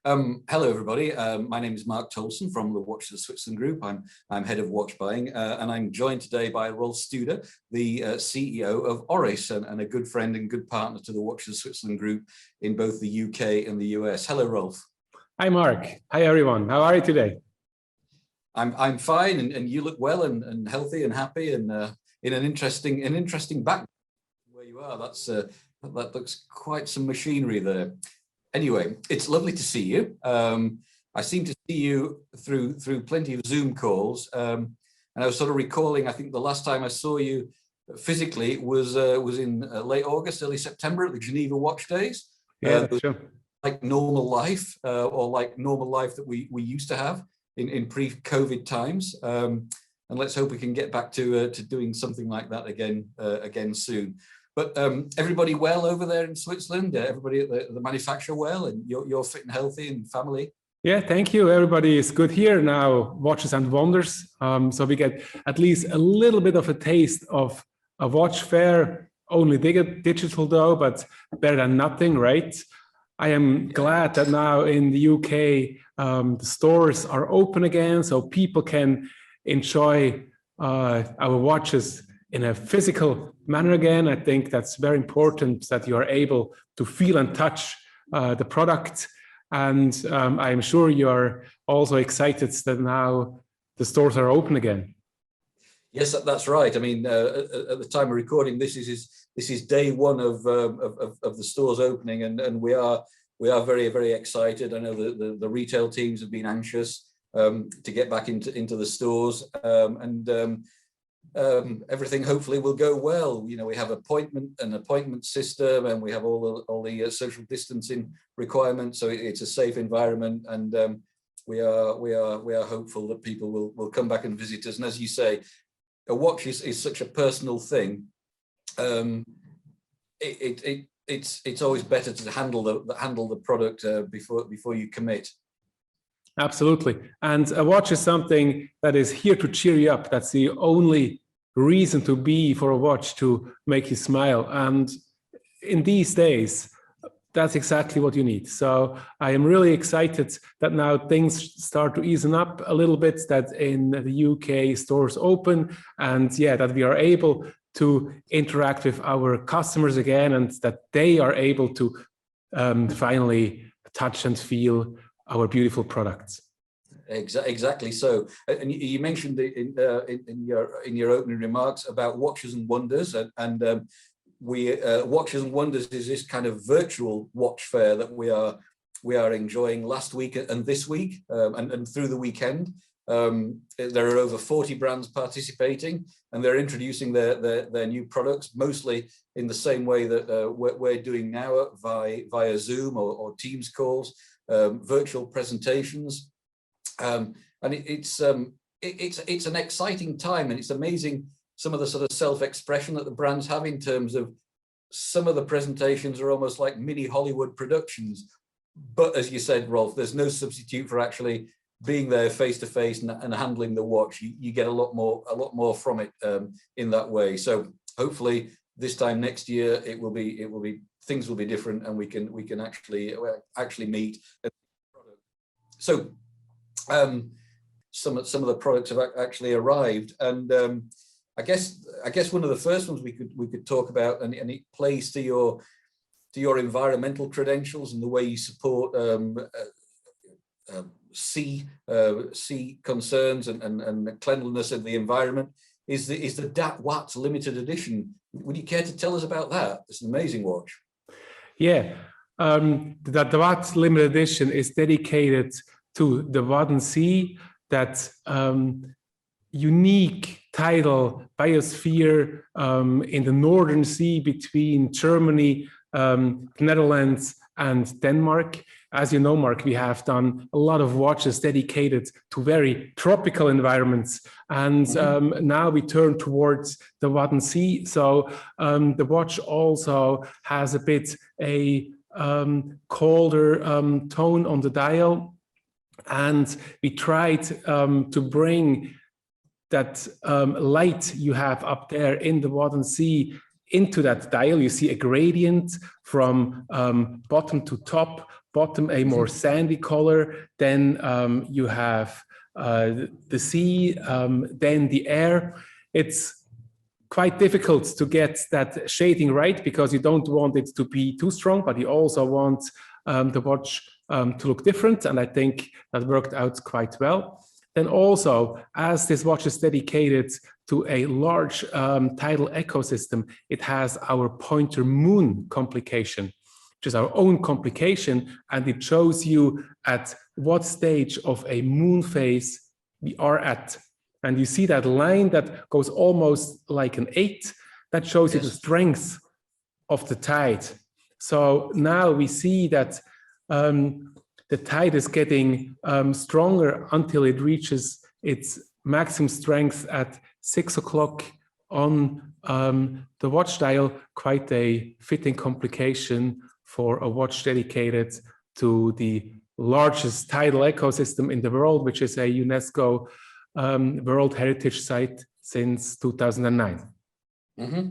Hello, everybody. My name is Mark Toulson from the Watches of Switzerland Group. I'm head of watch buying, and I'm joined today by Rolf Studer, the CEO of Oris, and a good friend and good partner to the Watches of Switzerland Group in both the UK and the US. Hello, Rolf. Hi, Mark. Hi, everyone. How are you today? I'm fine, and you look well and healthy and happy, and in an interesting background where you are. That looks quite some machinery there. Anyway, it's lovely to see you. I seem to see you through plenty of Zoom calls, and I was sort of recalling. I think the last time I saw you physically was in late August, early September at the Geneva Watch Days. Yeah, sure. Like normal life, or like normal life that we used to have in pre-COVID times. And let's hope we can get back to doing something like that again soon. But everybody well over there in Switzerland? Everybody at the manufacturer well, and you're fit and healthy and family? Yeah, thank you. Everybody is good here now, Watches and Wonders. So we get at least a little bit of a taste of a watch fair, only digital though, but better than nothing, right? I am glad that now in the UK, the stores are open again, so people can enjoy our watches in a physical manner again. I think that's very important that you are able to feel and touch the product. And I'm sure you're also excited that now the stores are open again. Yes, that's right. I mean, at the time of recording, this is day one of the stores opening, and we are very, very excited. I know the retail teams have been anxious to get back into the stores, and everything hopefully will go well. You know, we have an appointment system, and we have all the social distancing requirements, so it's a safe environment, and we are hopeful that people will come back and visit us. And as you say, a watch is such a personal thing. It's always better to handle the product before you commit. Absolutely. And a watch is something that is here to cheer you up. That's the only reason to be for a watch, to make you smile. And in these days, that's exactly what you need. So I am really excited that now things start to ease up a little bit, that in the UK stores open, and yeah, that we are able to interact with our customers again, and that they are able to finally touch and feel our beautiful products. Exactly so. And you mentioned in your opening remarks about Watches and Wonders, and Watches and Wonders is this kind of virtual watch fair that we are enjoying last week and this week, and through the weekend. There are over 40 brands participating, and they're introducing their new products, mostly in the same way that we're doing now, via Zoom or Teams calls, virtual presentations. And it's an exciting time, and it's amazing some of the sort of self-expression that the brands have in terms of some of the presentations are almost like mini Hollywood productions. But as you said, Rolf, there's no substitute for actually being there face to face and handling the watch. You get a lot more from it in that way. So hopefully this time next year things will be different, and we can actually meet. So some of the products have actually arrived, and I guess one of the first ones we could talk about, and it plays to your environmental credentials and the way you support sea concerns and the cleanliness of the environment, is the Dat Watts limited edition. Would you care to tell us about that? It's an amazing watch. Yeah, the Dat Watts limited edition is dedicated to the Wadden Sea, that unique tidal biosphere in the Northern Sea between Germany, the Netherlands, and Denmark. As you know, Mark, we have done a lot of watches dedicated to very tropical environments, and now we turn towards the Wadden Sea. So the watch also has a bit a colder tone on the dial, and we tried to bring that light you have up there in the Wadden Sea into that dial. You see a gradient from bottom to top bottom a more sandy color, then you have the sea, then the air. It's quite difficult to get that shading right because you don't want it to be too strong, but you also want the watch to look different. And I think that worked out quite well. Then also, as this watch is dedicated to a large tidal ecosystem, it has our pointer moon complication, which is our own complication, and it shows you at what stage of a moon phase we are at. And you see that line that goes almost like an 8, that shows you the strength of the tide. So now we see that the tide is getting stronger until it reaches its maximum strength at 6 o'clock on the watch dial. Quite a fitting complication for a watch dedicated to the largest tidal ecosystem in the world, which is a UNESCO World Heritage Site since 2009. Mm-hmm.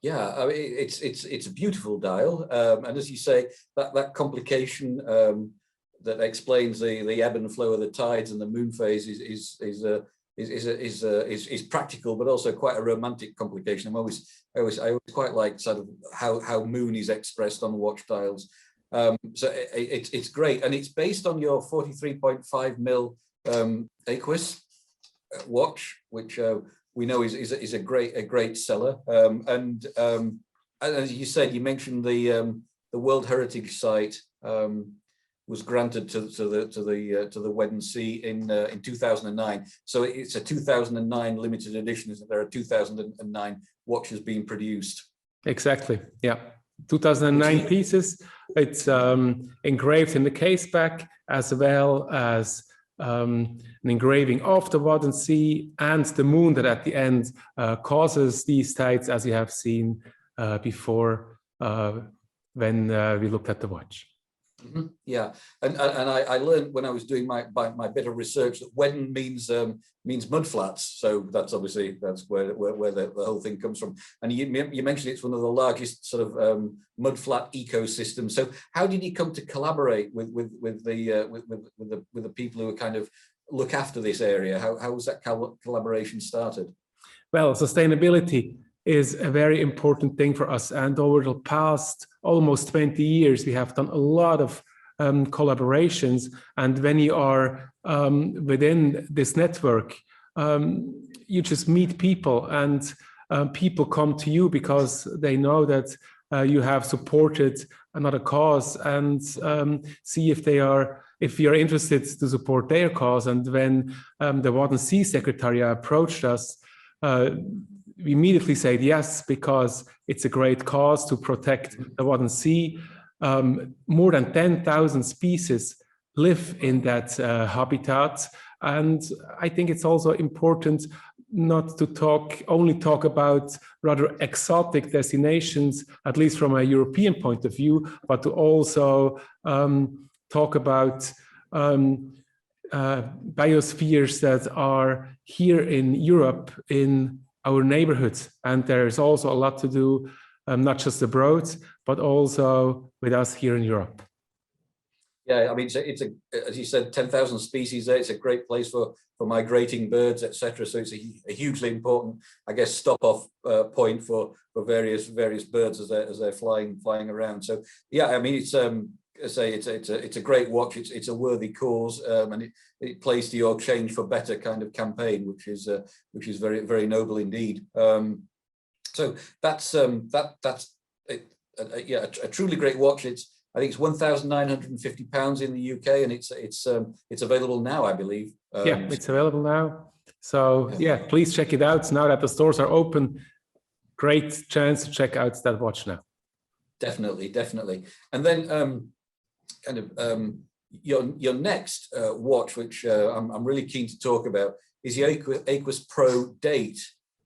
Yeah, I mean, it's a beautiful dial, and as you say, that complication that explains the ebb and flow of the tides and the moon phase is practical, but also quite a romantic complication. I always quite like sort of how moon is expressed on watch dials. So it's great, and it's based on your 43.5 mil Aquis watch, which we know is a great seller. And as you said, you mentioned the World Heritage Site was granted to the Wadden Sea in 2009. So it's a 2009 limited edition. There are 2009 watches being produced. Exactly. Yeah. 2009 pieces. It's engraved in the case back, as well as an engraving of the Wadden Sea and the moon that at the end causes these tides, as you have seen before when we looked at the watch. Mm-hmm. Yeah, and I learned when I was doing my bit of research that Wadden means mud flats. So that's obviously where the whole thing comes from. And you mentioned it's one of the largest sort of mud flat ecosystems. So how did you come to collaborate with the people who kind of look after this area? How was that collaboration started? Well, sustainability is a very important thing for us. And over the past almost 20 years, we have done a lot of collaborations. And when you are within this network, you just meet people, and people come to you because they know that you have supported another cause, and see if you're interested to support their cause. And when the Wadden Sea Secretariat approached us, we immediately said yes, because it's a great cause to protect the Wadden Sea. More than 10,000 species live in that habitat. And I think it's also important not to only talk about rather exotic destinations, at least from a European point of view, but to also talk about biospheres that are here in Europe, in our neighborhood. And there is also a lot to do, not just abroad, but also with us here in Europe. Yeah, I mean, it's as you said, 10,000 species there. It's a great place for migrating birds, etc. So it's a hugely important, I guess, stop-off point for various birds as they're flying around. So yeah, I mean, it's a great watch. It's a worthy cause, and it plays to your Change for Better kind of campaign, which is very, very noble indeed. So that's it. Yeah, a truly great watch. I think it's £1,950 in the UK, and it's available now, I believe. Yeah, it's available now. So yeah, please check it out now that the stores are open. Great chance to check out that watch now. Definitely. And then your next watch, which I'm really keen to talk about, is the Aquis Pro Date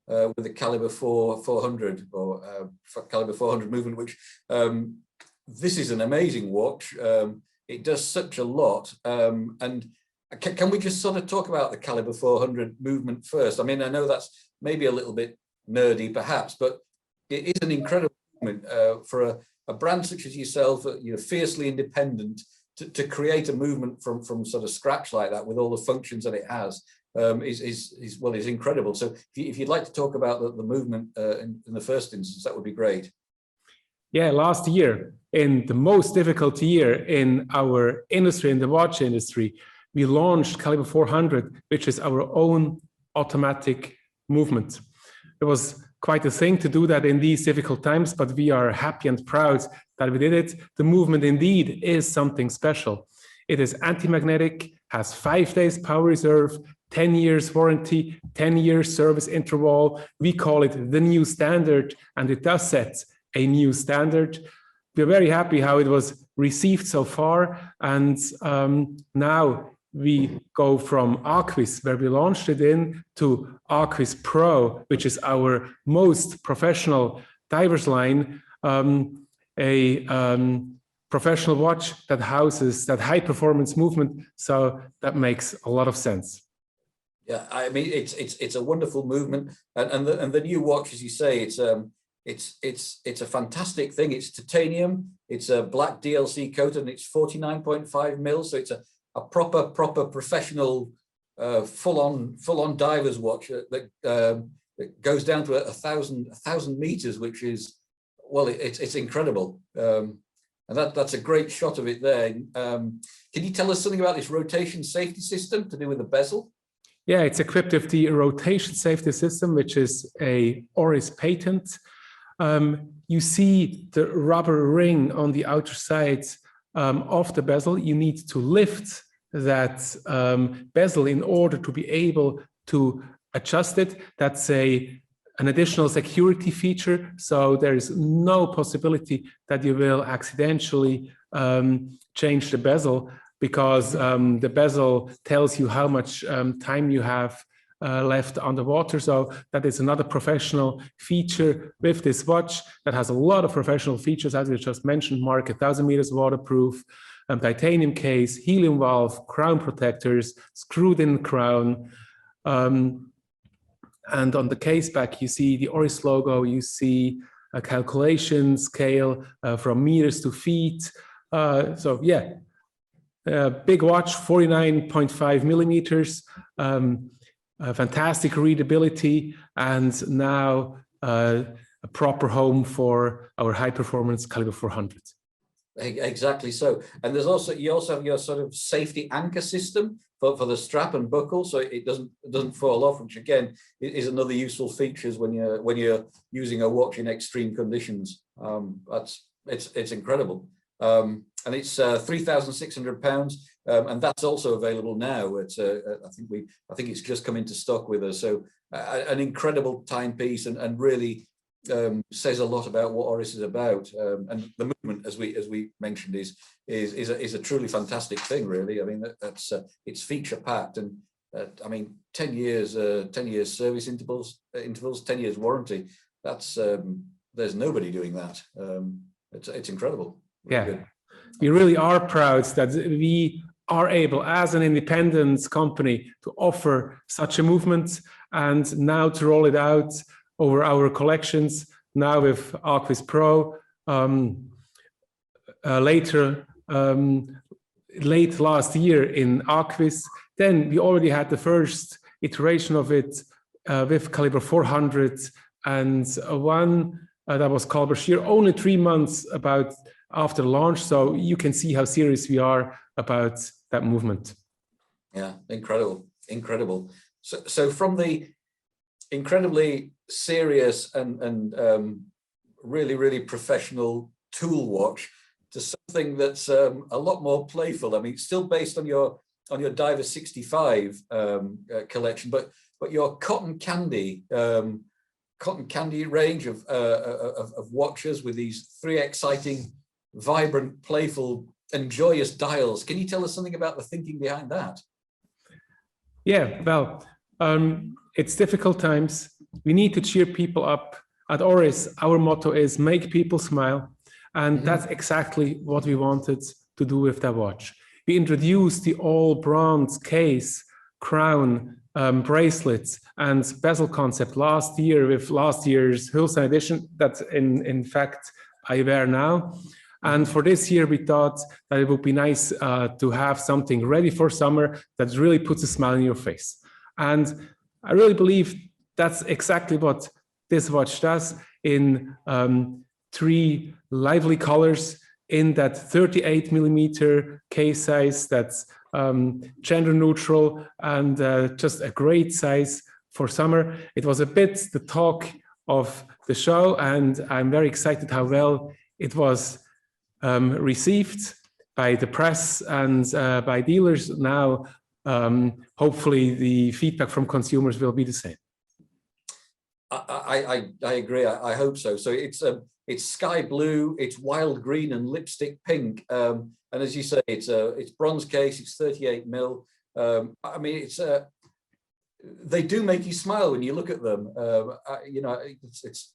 with the caliber 400 or caliber 400 movement, which this is an amazing watch. It does such a lot. And can we just sort of talk about the caliber 400 movement first? I mean, I know that's maybe a little bit nerdy perhaps, but it is an incredible movement for a brand such as yourself, you're fiercely independent, to create a movement from sort of scratch like that with all the functions that it has is incredible. So if you'd like to talk about the movement in the first instance, that would be great. Yeah, last year, in the most difficult year in our industry, in the watch industry, we launched Caliber 400, which is our own automatic movement. It was quite a thing to do that in these difficult times, but we are happy and proud that we did it. The movement indeed is something special. It is anti-magnetic, has 5 days power reserve, 10 years warranty, 10 years service interval. We call it the new standard, and it does set a new standard. We're very happy how it was received so far. And now we go from Aquis, where we launched it in, to Aquis Pro, which is our most professional divers line, a professional watch that houses that high performance movement. So that makes a lot of sense. Yeah, I mean, it's a wonderful movement, and the new watch, as you say, it's a fantastic thing. It's titanium, it's a black DLC coated, and it's 49.5 mils. So it's a proper professional, full on diver's watch that goes down to 1,000 meters, which is, well, it's incredible. And that's a great shot of it there. Can you tell us something about this rotation safety system to do with the bezel? Yeah, it's equipped with the rotation safety system, which is a Oris patent. You see the rubber ring on the outer side of the bezel. You need to lift that bezel in order to be able to adjust it. That's an additional security feature. So there is no possibility that you will accidentally change the bezel, because the bezel tells you how much time you have left underwater. So that is another professional feature with this watch that has a lot of professional features, as we just mentioned, Mark, 1,000 meters waterproof, titanium case, helium valve, crown protectors, screwed in crown. And on the case back, you see the Oris logo, you see a calculation scale from meters to feet. So yeah, big watch, 49.5 millimeters, fantastic readability, and now a proper home for our high performance Caliber 400. Exactly so. And you also have your sort of safety anchor system for the strap and buckle, so it doesn't fall off, which again is another useful features when you're using a watch in extreme conditions. It's incredible. And it's £3,600, and that's also available now. It's I think it's just come into stock with us. So an incredible timepiece, and really says a lot about what Oris is about. And the movement, as we mentioned, is a truly fantastic thing. Really, I mean, it's feature packed, and I mean, 10 years service intervals, 10 years warranty. That's there's nobody doing that. It's incredible. Really good. We really are proud that we are able, as an independent company, to offer such a movement, and now to roll it out over our collections, now with Aquis Pro. Late last year in Aquis, then we already had the first iteration of it with Caliber 400, and one that was Caliber Shear, only 3 months after launch. So you can see how serious we are about that movement. Yeah, incredible. So from the incredibly serious and really professional tool watch to something that's a lot more playful. I mean, it's still based on your Diver 65 collection, but your cotton candy range of watches with these 3 exciting, vibrant, playful, and joyous dials. Can you tell us something about the thinking behind that? Yeah, well, it's difficult times. We need to cheer people up. At Oris, our motto is make people smile. And that's exactly what we wanted to do with that watch. We introduced the all bronze case, crown, bracelets, and bezel concept last year with last year's Toulson edition that in fact I wear now. And for this year, we thought that it would be nice to have something ready for summer that really puts a smile on your face. And I really believe that's exactly what this watch does in 3 lively colors in that 38 millimeter case size that's gender neutral and just a great size for summer. It was a bit the talk of the show, and I'm very excited how well it was received by the press and by dealers. Now, hopefully the feedback from consumers will be the same. I agree. I hope so. So it's sky blue, it's wild green and lipstick pink. And as you say, it's bronze case, it's 38 mil. I mean, it's they do make you smile when you look at them. You know,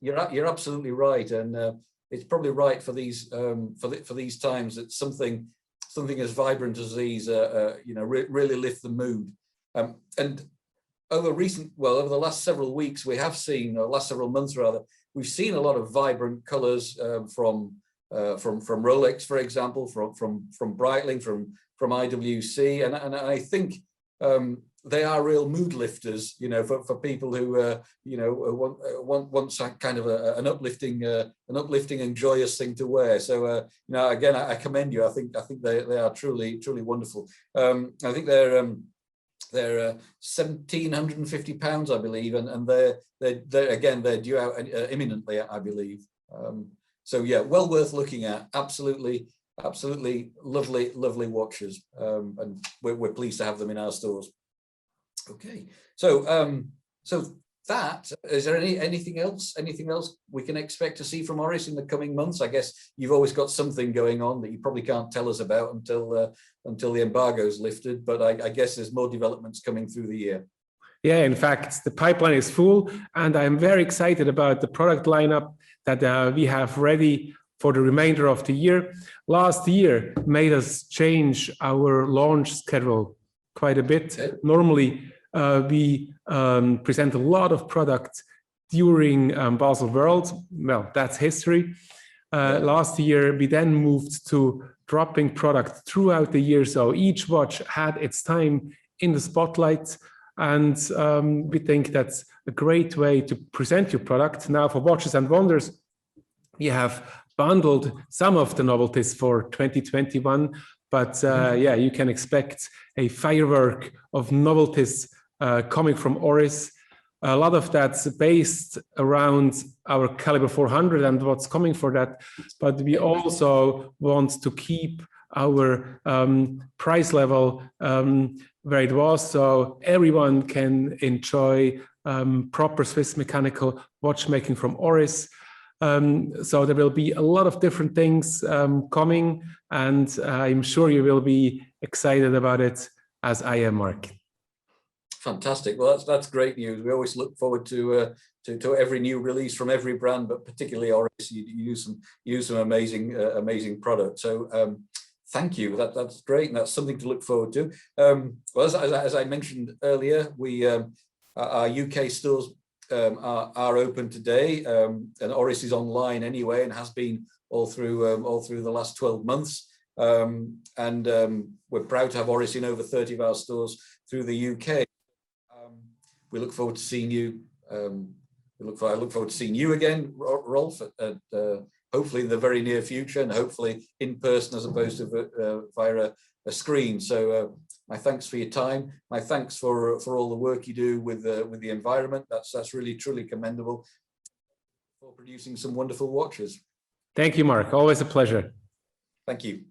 you're absolutely right, and it's probably right for these times that something as vibrant as these, you know, really lift the mood. And over the last several weeks, we have seen, or last several months rather, we've seen a lot of vibrant colors from Rolex, for example, from Breitling, from IWC, and I think they are real mood lifters, you know, for people who you know, want kind of an uplifting and joyous thing to wear. So you know, again, I commend you. I think they are truly wonderful. I think they're £1,750, I believe, and they're due out imminently, I believe. So yeah, well worth looking at. Absolutely lovely watches, and we're pleased to have them in our stores. Okay, so that is there anything else we can expect to see from Oris in the coming months? I guess you've always got something going on that you probably can't tell us about until the embargo is lifted, but I guess there's more developments coming through the year. Yeah, in fact, the pipeline is full, and I'm very excited about the product lineup that we have ready for the remainder of the year. Last year made us change our launch schedule quite a bit. Okay. Normally, we present a lot of products during Basel World. Well, that's history. Last year, we then moved to dropping product throughout the year. So each watch had its time in the spotlight. And we think that's a great way to present your product. Now, for Watches and Wonders, we have bundled some of the novelties for 2021. But yeah, you can expect a firework of novelties coming from Oris. A lot of that's based around our Caliber 400 and what's coming for that. But we also want to keep our price level where it was, so everyone can enjoy proper Swiss mechanical watchmaking from Oris. So there will be a lot of different things coming, and I'm sure you will be excited about it, as I am, Mark. Fantastic. Well, that's great news. We always look forward to every new release from every brand, but particularly Oris. You use some amazing products. So thank you. That's great, and that's something to look forward to. Well, as I mentioned earlier, our UK stores are open today, and Oris is online anyway, and has been all through the last 12 months. And we're proud to have Oris in over 30 of our stores through the UK. We look forward to seeing you. I look forward to seeing you again, Rolf, hopefully in the very near future, and hopefully in person as opposed to via a screen. So my thanks for your time. My thanks for all the work you do with the environment. That's really truly commendable, for producing some wonderful watches. Thank you, Mark. Always a pleasure. Thank you.